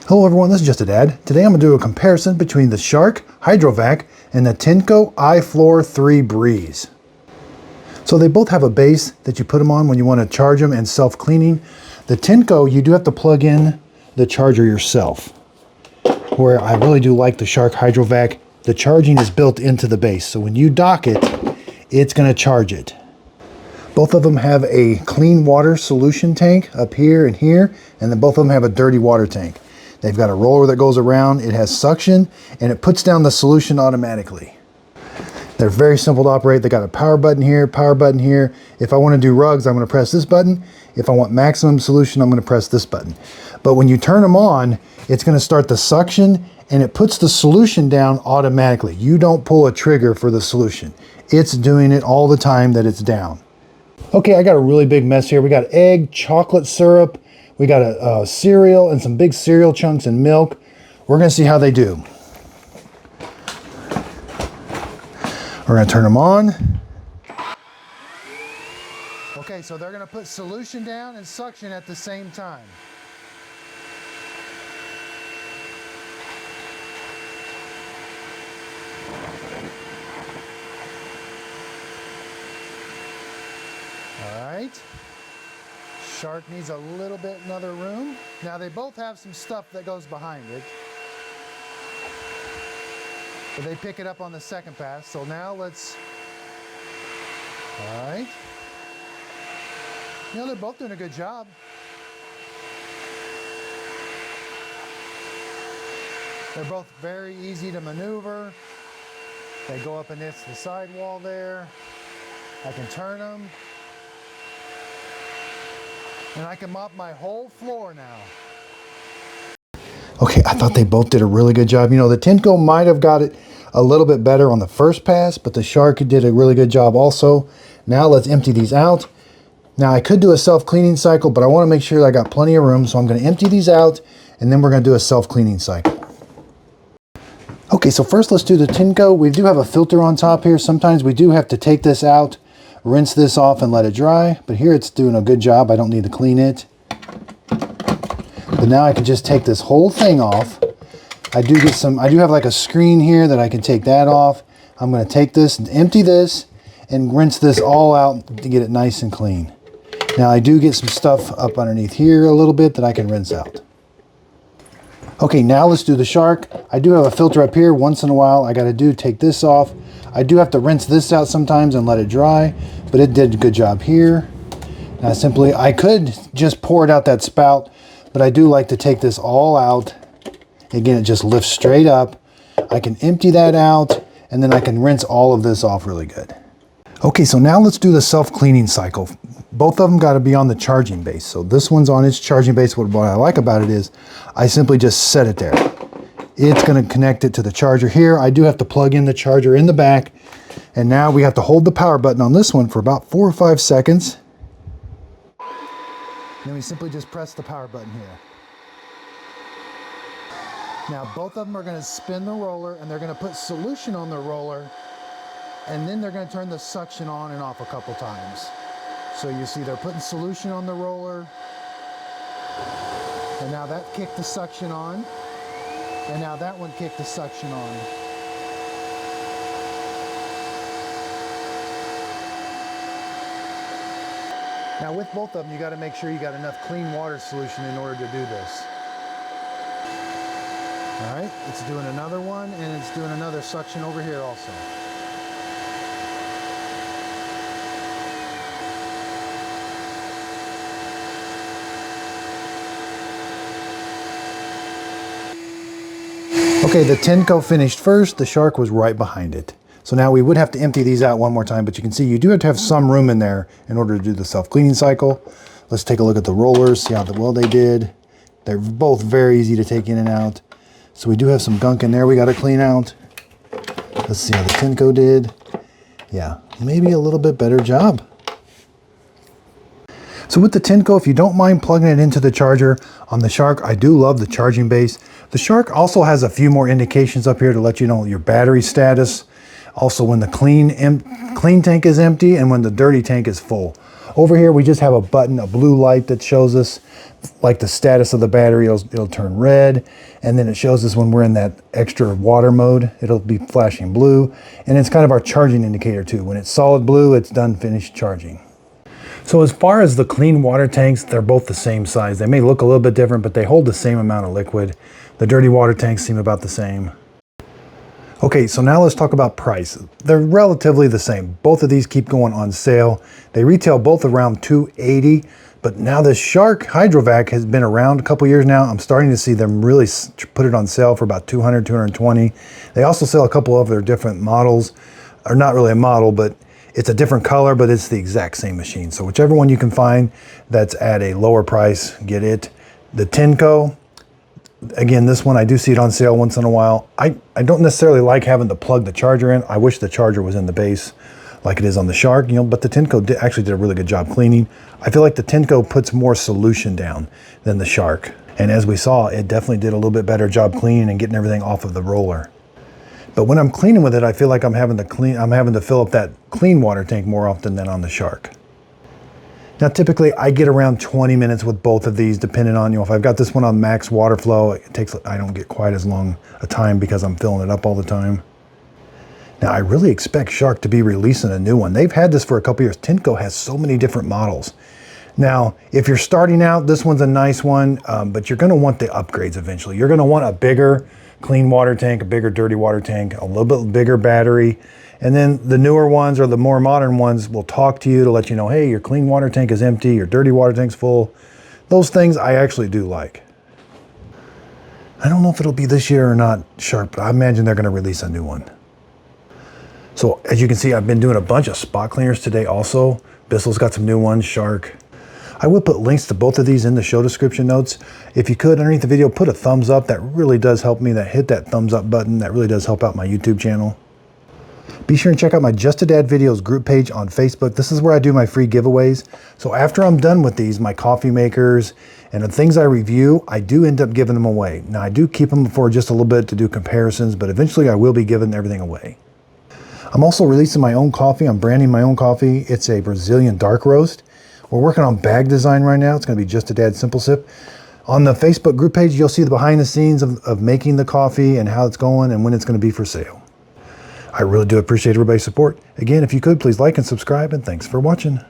Hello everyone, this is just a dad. Today I'm going to do a comparison between the Shark Hydrovac and the Tineco iFLOOR 3 Breeze. So they both have a base that you put them on when you want to charge them and self-cleaning. The Tineco, you do have to plug in the charger yourself. Where I really do like the Shark Hydrovac, the charging is built into the base. So when you dock it, it's going to charge it. Both of them have a clean water solution tank up here and here, and then both of them have a dirty water tank. They've got a roller that goes around, it has suction, and it puts down the solution automatically. They're very simple to operate. They got a power button here, power button here. If I want to do rugs, I'm going to press this button. If I want maximum solution, I'm going to press this button. But when you turn them on, it's going to start the suction, and it puts the solution down automatically. You don't pull a trigger for the solution. It's doing it all the time that it's down. Okay, I got a really big mess here. We got egg, chocolate syrup, we got a cereal and some big cereal chunks and milk. We're going to see how they do. We're going to turn them on. Okay, so they're going to put solution down and suction at the same time. All right. Shark needs a little bit another room. Now they both have some stuff that goes behind it. But they pick it up on the second pass. So now let's, all right. You know, they're both doing a good job. They're both very easy to maneuver. They go up against the sidewall there. I can turn them. And I can mop my whole floor now. Okay, I thought they both did a really good job. You know, the Tineco might have got it a little bit better on the first pass, but the Shark did a really good job also. Now let's empty these out. Now I could do a self-cleaning cycle, but I want to make sure I got plenty of room, so I'm going to empty these out, and then we're going to do a self-cleaning cycle. Okay, so first let's do the Tineco. We do have a filter on top here. Sometimes we do have to take this out, rinse this off and let it dry, but here it's doing a good job. I don't need to clean it. But now I can just take this whole thing off. I do have like a screen here that I can take that off. I'm going to take this and empty this and rinse this all out to get it nice and clean. Now I do get some stuff up underneath here a little bit that I can rinse out. Okay, now let's do the Shark. I do have a filter up here. Once in a while I got to take this off. I do have to rinse this out sometimes and let it dry, but it did a good job here. Now I could just pour it out that spout, but I do like to take this all out. Again, it just lifts straight up. I can empty that out, and then I can rinse all of this off really good. Okay, so now let's do the self-cleaning cycle. Both of them got to be on the charging base. So this one's on its charging base. What I like about it is I simply just set it there. It's going to connect it to the charger here. I do have to plug in the charger in the back. And now we have to hold the power button on this one for about 4 or 5 seconds. Then we simply just press the power button here. Now both of them are going to spin the roller, and they're going to put solution on the roller, and then they're going to turn the suction on and off a couple times. So you see they're putting solution on the roller, and now that kicked the suction on. And now that one kicked the suction on. Now with both of them, you got to make sure you got enough clean water solution in order to do this. All right, it's doing another one, and it's doing another suction over here also. Okay, the Tineco finished first, the Shark was right behind it. So now we would have to empty these out one more time, but you can see you do have to have some room in there in order to do the self-cleaning cycle. Let's take a look at the rollers, see how well they did. They're both very easy to take in and out. So we do have some gunk in there we got to clean out. Let's see how the Tineco did. Yeah, maybe a little bit better job. So with the Tineco, if you don't mind plugging it into the charger, on the Shark, I do love the charging base. The Shark also has a few more indications up here to let you know your battery status. Also when the clean tank is empty and when the dirty tank is full. Over here, we just have a button, a blue light that shows us like the status of the battery. It'll turn red, and then it shows us when we're in that extra water mode, it'll be flashing blue. And it's kind of our charging indicator too. When it's solid blue, it's done, finished charging. So as far as the clean water tanks, they're both the same size. They may look a little bit different, but they hold the same amount of liquid. The dirty water tanks seem about the same. Okay, so now let's talk about price. They're relatively the same. Both of these keep going on sale. They retail both around $280, but now this Shark Hydrovac has been around a couple years now. I'm starting to see them really put it on sale for about $200, $220. They also sell a couple of their different models, or not really a model, but it's a different color, but it's the exact same machine. So whichever one you can find that's at a lower price, get it. The Tineco, again, this one, I do see it on sale once in a while. I don't necessarily like having to plug the charger in. I wish the charger was in the base like it is on the Shark, but the Tineco actually did a really good job cleaning. I feel like the Tineco puts more solution down than the Shark. And as we saw, it definitely did a little bit better job cleaning and getting everything off of the roller. But when I'm cleaning with it, I feel like I'm having to fill up that clean water tank more often than on the Shark. Now, typically I get around 20 minutes with both of these, depending on, if I've got this one on max water flow, I don't get quite as long a time because I'm filling it up all the time. Now, I really expect Shark to be releasing a new one. They've had this for a couple years. Tineco has so many different models. Now, if you're starting out, this one's a nice one, but you're gonna want the upgrades eventually. You're gonna want a bigger clean water tank, a bigger dirty water tank, a little bit bigger battery. And then the newer ones or the more modern ones will talk to you to let you know, hey, your clean water tank is empty, your dirty water tank's full. Those things I actually do like. I don't know if it'll be this year or not, Shark, but I imagine they're gonna release a new one. So as you can see, I've been doing a bunch of spot cleaners today also. Bissell's got some new ones, Shark. I will put links to both of these in the show description notes. If you could, underneath the video, put a thumbs up. That really does help me. Hit that thumbs up button. That really does help out my YouTube channel. Be sure and check out my Just a Dad Videos group page on Facebook. This is where I do my free giveaways. So after I'm done with these, my coffee makers and the things I review, I do end up giving them away. Now, I do keep them for just a little bit to do comparisons, but eventually I will be giving everything away. I'm also releasing my own coffee. I'm branding my own coffee. It's a Brazilian dark roast. We're working on bag design right now. It's going to be Just a Dad Simple Sip. On the Facebook group page, you'll see the behind the scenes of making the coffee and how it's going and when it's going to be for sale. I really do appreciate everybody's support. Again, if you could, please like and subscribe, and thanks for watching.